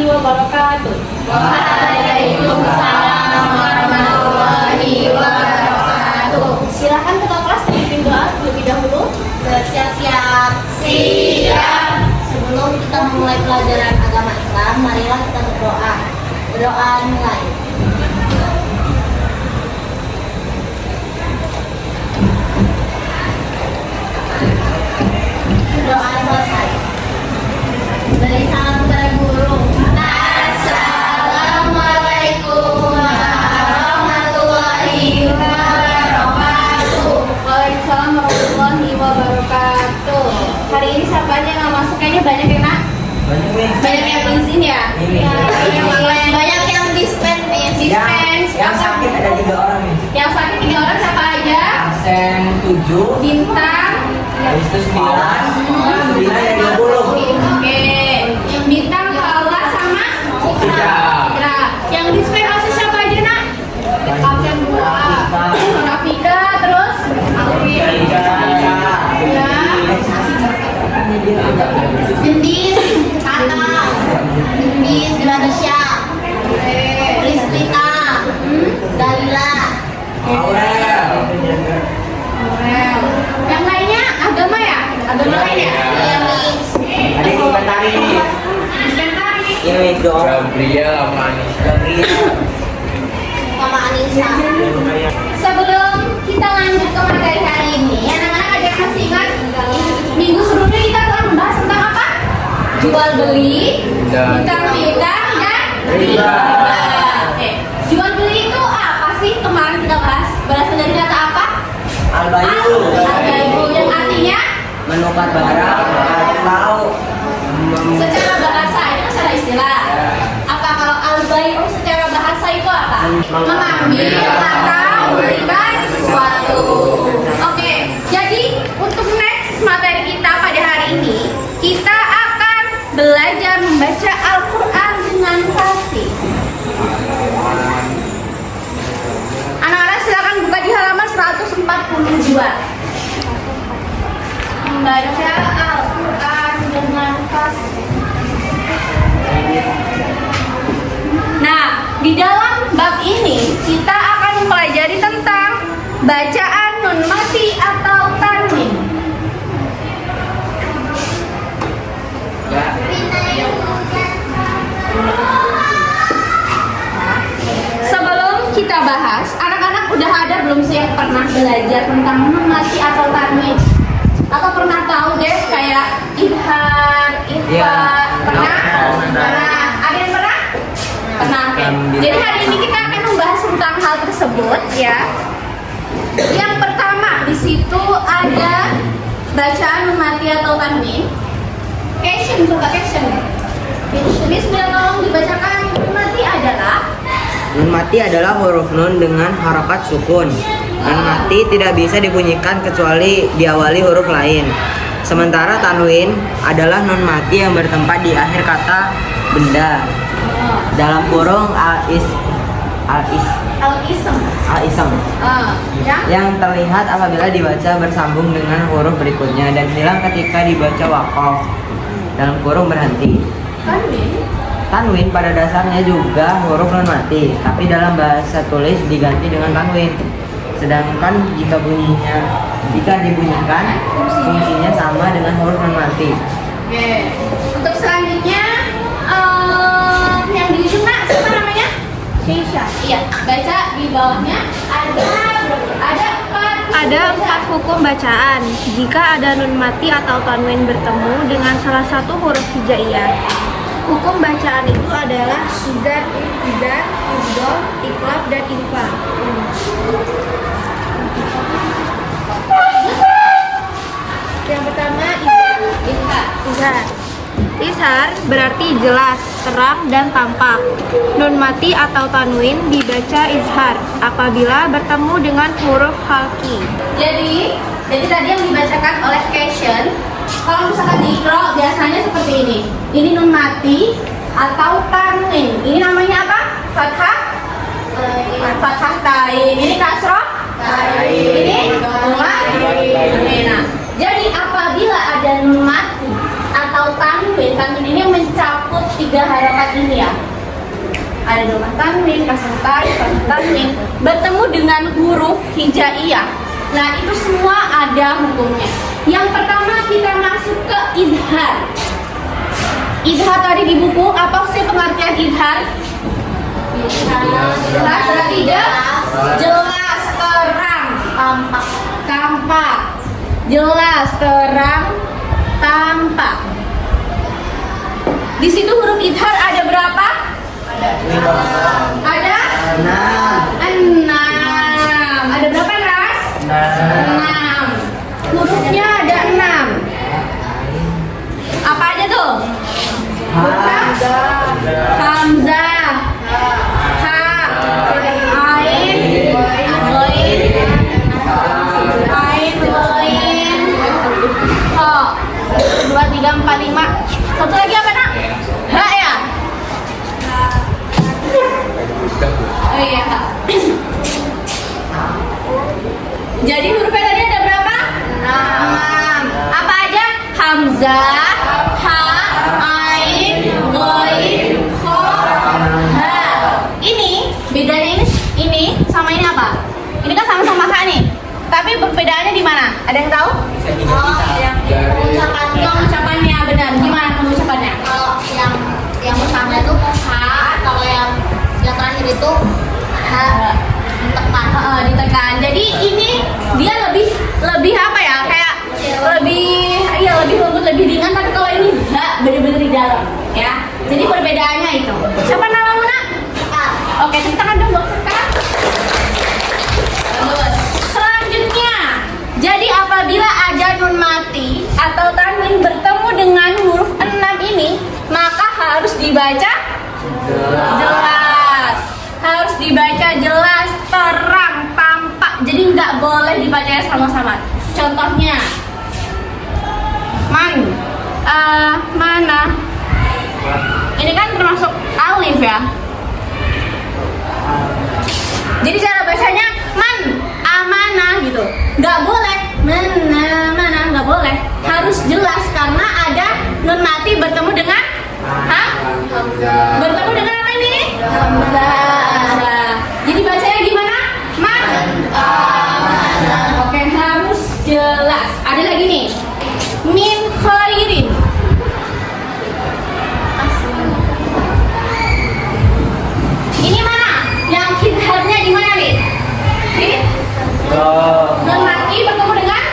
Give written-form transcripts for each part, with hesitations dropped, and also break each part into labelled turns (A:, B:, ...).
A: warahmatullahi wabarakatuh.
B: Waalaikumsalam warahmatullahi wabarakatuh.
A: Silakan ketua kelas memimpin doa terlebih dahulu.
B: Bersiap-siap. Siap. Sebelum kita memulai pelajaran agama Islam, marilah kita berdoa. Berdoa mulai. Doa selesai. Beri salam kepada guru. Assalamualaikum warahmatullahi wabarakatuh.
A: Waalaikumsalam warahmatullahi wabarakatuh. Hari ini siapa aja yang nggak masuk? Kayaknya banyak ya, Nak? Banyak yang izin ya?
B: Banyak yang dispen nih.
C: Yang sakit ada 3 orang nih.
A: Yang sakit 3 orang siapa aja?
C: Absen 7,
A: Bintang.
C: habis itu 9, 9 dan 20.
A: Oke. Bintang, Paula sama
C: Citra.
A: Citra. Yang dispen OSIS siapa aja, Nak? Absen 2. Rafika, terus? Alvin. Ya.
B: Gendis, Tata, Gendis, Granisha, Rizlita, Dalila.
C: Aurel.
A: Yang lainnya agama ya? Agama lain ya?
B: Iya, Miss.
C: Ada yang inventari nih.
A: Inventari.
C: Iya, Miss, 2 orang.
D: Gabriel sama Anissa.
C: Gabriel.
B: Sama Anissa.
A: Sebelum kita lanjut ke materi hari ini, anak-anak ada yang masih ingat? Minggu sebelumnya kita telah membahas tentang apa? Jual beli, hutang piutang, dan riba. Oke. Jual beli itu apa sih? Kemarin kita bahas. Berasal dari kata apa?
C: Albayu.
A: Albayu, yang artinya
C: Menukar barang atau
A: secara bahasa, itu kan secara istilah. Apa kalau albayu secara bahasa itu apa? Mengambil atau memberikan sesuatu. Oke, jadi untuk next materi kita pada hari ini, kita akan belajar membaca Al-Quran dengan fasih. Anak-anak silakan buka di halaman 142. Membaca Al-Quran dengan fasih. Nah, di dalam bab ini kita akan mempelajari tentang bacaan nun mati atau tanwin. Sebelum kita bahas, anak-anak udah ada belum sih yang pernah belajar tentang nun mati atau tanwin? Atau pernah tahu deh kayak idhar, ikhfa?
C: Iya.
A: Pernah?
C: Pernah.
A: Ada yang pernah? Pernah. Oke. Jadi hari ini kita akan membahas tentang hal tersebut ya. Yang pertama di situ ada bacaan nun mati atau tanwin. Caption, coba caption. Miss boleh tolong dibacakan nun mati adalah.
C: Nun mati adalah huruf nun dengan harakat sukun. Nun mati tidak bisa dibunyikan kecuali diawali huruf lain. Sementara tanwin adalah nun mati yang bertempat di akhir kata benda. Dalam kurung
A: Al-ism. Ya.
C: yang terlihat apabila dibaca bersambung dengan huruf berikutnya dan hilang ketika dibaca waqaf. Dalam kurung berhenti.
A: Tanwin.
C: Tanwin pada dasarnya juga huruf nun mati, tapi dalam bahasa tulis diganti dengan tanwin. Sedangkan jika dibunyikan, fungsinya sama dengan huruf nun mati.
A: Oke. Untuk selanjutnya yang di ujung nak siapa namanya? Keisha. Iya. Baca di bawahnya
E: Ada 4 hukum bacaan jika ada nun mati atau tanwin bertemu dengan salah satu huruf hijaiyah. Hukum bacaan itu adalah izan, ibtidal, ibdal, iqlab, dan ikhfa. Yang pertama izhar. Izhar berarti jelas, terang, dan tampak. Nun mati atau tanwin dibaca izhar apabila bertemu dengan huruf halki.
A: Jadi tadi yang dibacakan oleh Caption, kalau misalkan di Iqra biasanya seperti ini. Ini nun mati atau tanwin. Ini namanya apa? Fathah. Fathah tain. Ini kasroh. Ini dhamma. Nah, jadi apabila ada nun mati atau tanwin ini mencabut 3 harakat ini ada domah tanwin, kasrah ta'i, fathah tanwin, bertemu dengan huruf hijaiyah. Nah, itu semua ada hukumnya. Yang pertama kita masuk ke idhar. Idhar tadi di buku, apa sih pengertian idhar? Idhar berarti jelas, terang, tampak. Jelas, terang, tampak. Di situ huruf idhar ada berapa? Ada 6. Ada berapa, Ras? 6. Hurufnya ada 6. Apa aja tuh? Hamzah, ha, ain, loin, ho. 2, 3, 4, 5. Satu lagi apa, Nak? Ha ya? Oh iya. Jadi hurufnya tadi ada berapa? 6. Apa aja? Hamzah, ha, ain, ghain, kha, ha. Ini bedanya ini sama ini apa? Ini kan sama-sama ha nih. Tapi perbedaannya di mana? Ada yang tahu? Yang pengucapannya benar. Gimana pengucapannya?
B: Kalau yang pertama itu ha, kalau yang terakhir itu ha,
A: Ditekan. Jadi ini dia lebih apa ya? Kayak lebih lembut, lebih ringan. Tapi kalau ini benar-benar di dalam, ya. Jadi perbedaannya itu. Siapa namamu, Nak? Oke, tepuk tangan dong buat sekarang. Bagus. Selanjutnya, jadi apabila ada nun mati atau tanwin bertemu dengan huruf 6 ini, maka harus dibaca jelas. Harus dibaca jelas, terang, tampak. Jadi nggak boleh dibacanya sama-sama. Contohnya, mana? Ini kan termasuk alif ya. Jadi cara bacanya amanah gitu. Nggak boleh mana, nggak boleh. Harus jelas karena ada nun mati bertemu dengan bertemu dengan apa ini? Hamzah. Jadi bacanya gimana? Oke, harus jelas. Ada lagi nih. Min khairin. Ini mana? Yang idharnya di mana nih? Nun mati bertemu dengan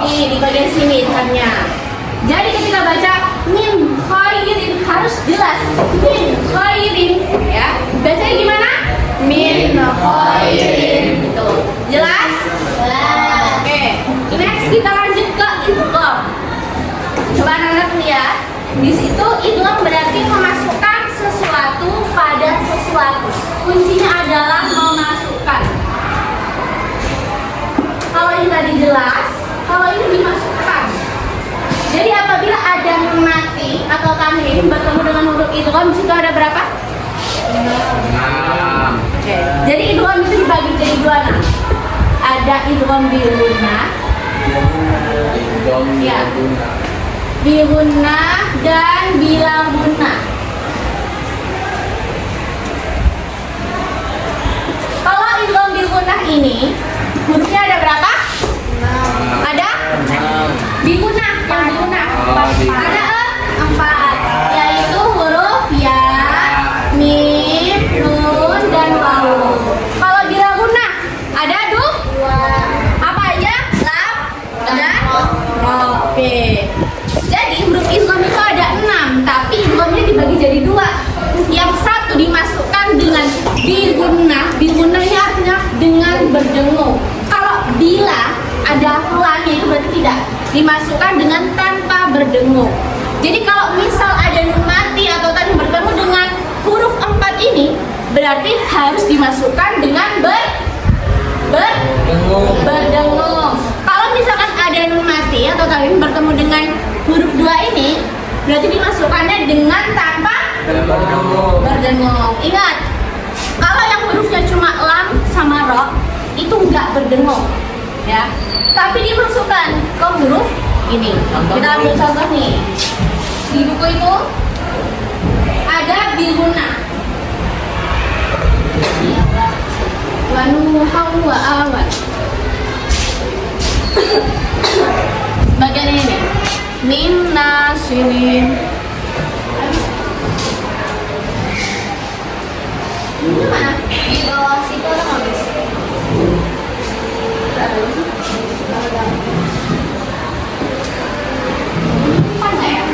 A: Ini di bagian sini idharnya. Jadi ketika baca min khairin harus jelas. Min khairin, ya. Bacanya gimana? Min khairin. Gitu. Jelas? Oke. Next kita lanjut ke idgham. Coba anak-anak lihat. Di situ idgham berarti memasukkan sesuatu pada sesuatu. Kuncinya adalah memasukkan. Kalau ini tadi jelas, kalau ini dimasukkan. Jadi apabila ada nun mati atau tanwin bertemu dengan huruf idgham, di situ ada berapa? 6. Oke. Jadi idgham itu dibagi jadi 2, Nah. Ada idgham bil gunnah. Ya. Bil gunnah dan bila gunnah. Kalau idgham bil gunnah ini hurufnya ada berapa? 6. Ada? Bil gunnah, yang bil gunnah. Ada 4, yaitu huruf ya, mim, nun, dan waw. Kalau bila gunnah ada 2. Apa aja? Lam, dan ro. Oke. Jadi huruf idgham itu ada 6, tapi idghamnya dibagi jadi 2. Yang satu dimasukkan dengan bil gunnah. Bil gunnahnya artinya dengan berdengung. Kalau bila ada lamnya itu berarti tidak dimasukkan dengan tanpa berdengung. Jadi kalau misal ada nun mati atau tadi bertemu dengan huruf 4 ini, berarti harus dimasukkan dengan berdengung. Kalau misalkan ada nun mati atau tadi bertemu dengan huruf 2 ini, berarti dimasukkannya dengan tanpa berdengung. Ingat, kalau yang hurufnya cuma lam sama ro, itu nggak berdengung, ya. Tapi dimasukkan ke huruf ini. Kita ambil contoh nih. Di buku itu ada bil gunnah. Wa nuhan wa awan. Bagian ini nih. Min nasirin. Ini mana?
B: Di bawah situ ada nggak Miss?
A: Mana ya?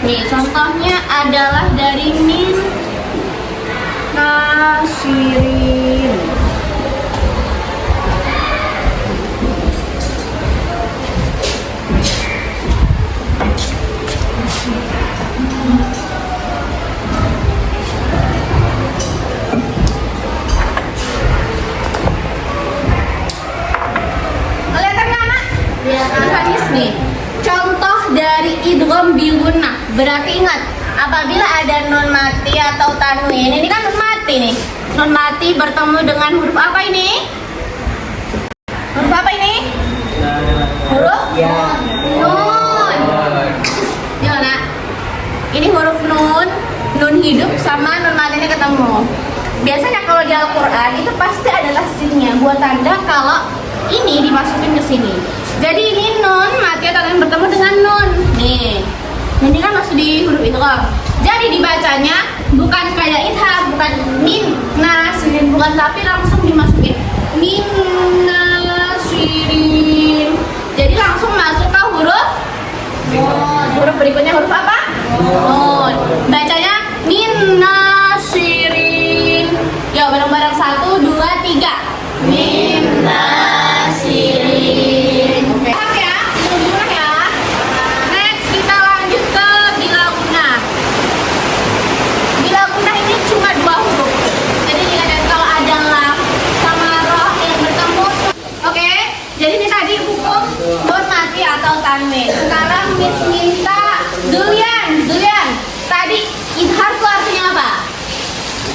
A: Nih, contohnya adalah dari min nasirin. Kelihatan nggak, Nak? Hanis nih. Contoh dari idgham bil gunnah. Berarti ingat, apabila ada nun mati atau tanwin, ini kan nun mati nih. Nun mati bertemu dengan huruf apa ini? Huruf apa ini? Huruf
C: Ya.
A: nun. Gimana? Ini huruf nun hidup sama nun matinya ketemu. Biasanya kalau di Al-Quran itu pasti adalah sinnya buat tanda kalau ini dimasukin ke sini. Jadi ini nun mati atau yang bertemu dengan nun. Nih, ini kan masih di huruf itu kan. Jadi dibacanya bukan kayak idhar, bukan min nasirin, bukan, tapi langsung dimasukin min nasirin. Jadi langsung masuk ke huruf nun. Huruf berikutnya huruf apa? Nun. Bacanya min nasirin. Ya, bareng-bareng 1, 2, 3. Min nasirin. Oke. Paham ya? Mudah ya. Next kita lanjut ke bila gunnah. Bila gunnah ini cuma 2 huruf. Jadi ingat kalau ada lam sama roh yang bertemu. Oke. Jadi ini tadi hukum nun mati atau tanwin. Sekarang Miss minta Zulian. Tadi idhar itu artinya apa?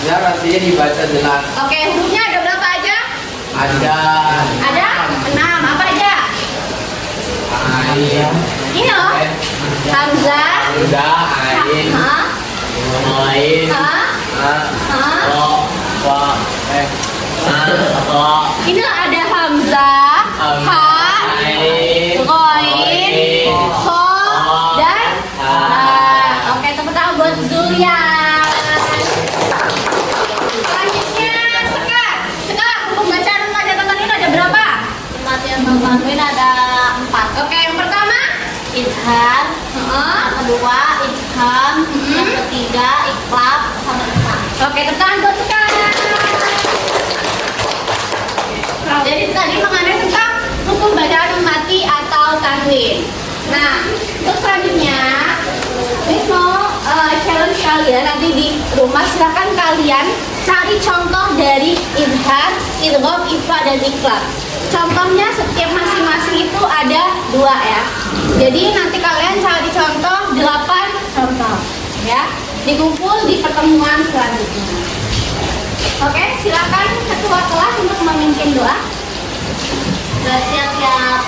D: Ya, artinya dibaca jelas.
A: Oke, hurufnya ada berapa aja?
D: Ada
A: Ada 6. Apa aja?
D: ain,
A: Ini loh. Hamzah.
D: udah ain,
A: Ha?
D: ain,
A: Ha?
D: a,
A: Ha?
D: o, wa, o,
A: Ini loh ada Hamzah, Ha,
D: ain,
A: Ghain, Kho, dan Ha. Oke, tepuk tangan buat Zulian. Selanjutnya Sekar hukum bacaan pada teman ini ada berapa?
B: Mati atau tanwin ada 4.
A: Oke, yang pertama
B: Idhar, yang kedua idgham, yang ketiga iqlab sama ikhfa.
A: Oke, tepuk tangan buat Sekar. Jadi tadi mengenai tentang hukum bacaan mati atau tanwin. Nah, untuk selanjutnya Miss mau challenge kalian nanti di rumah, silahkan kalian cari contoh dari idhar, idgham, ikhfa, dan iqlab. Contohnya setiap masing-masing itu ada 2 ya. Jadi nanti kalian cari contoh 8 contoh ya. Dikumpul di pertemuan selanjutnya. Oke, silakan ketua kelas untuk memimpin doa.
B: Sudah siap-siap?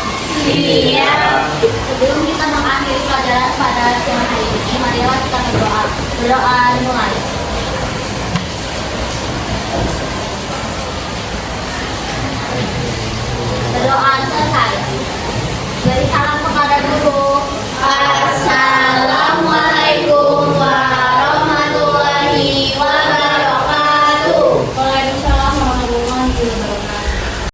B: Siap. Sebelum kita mengakhiri pelajaran pada siang hari ini, marilah kita berdoa. Berdoa dimulai.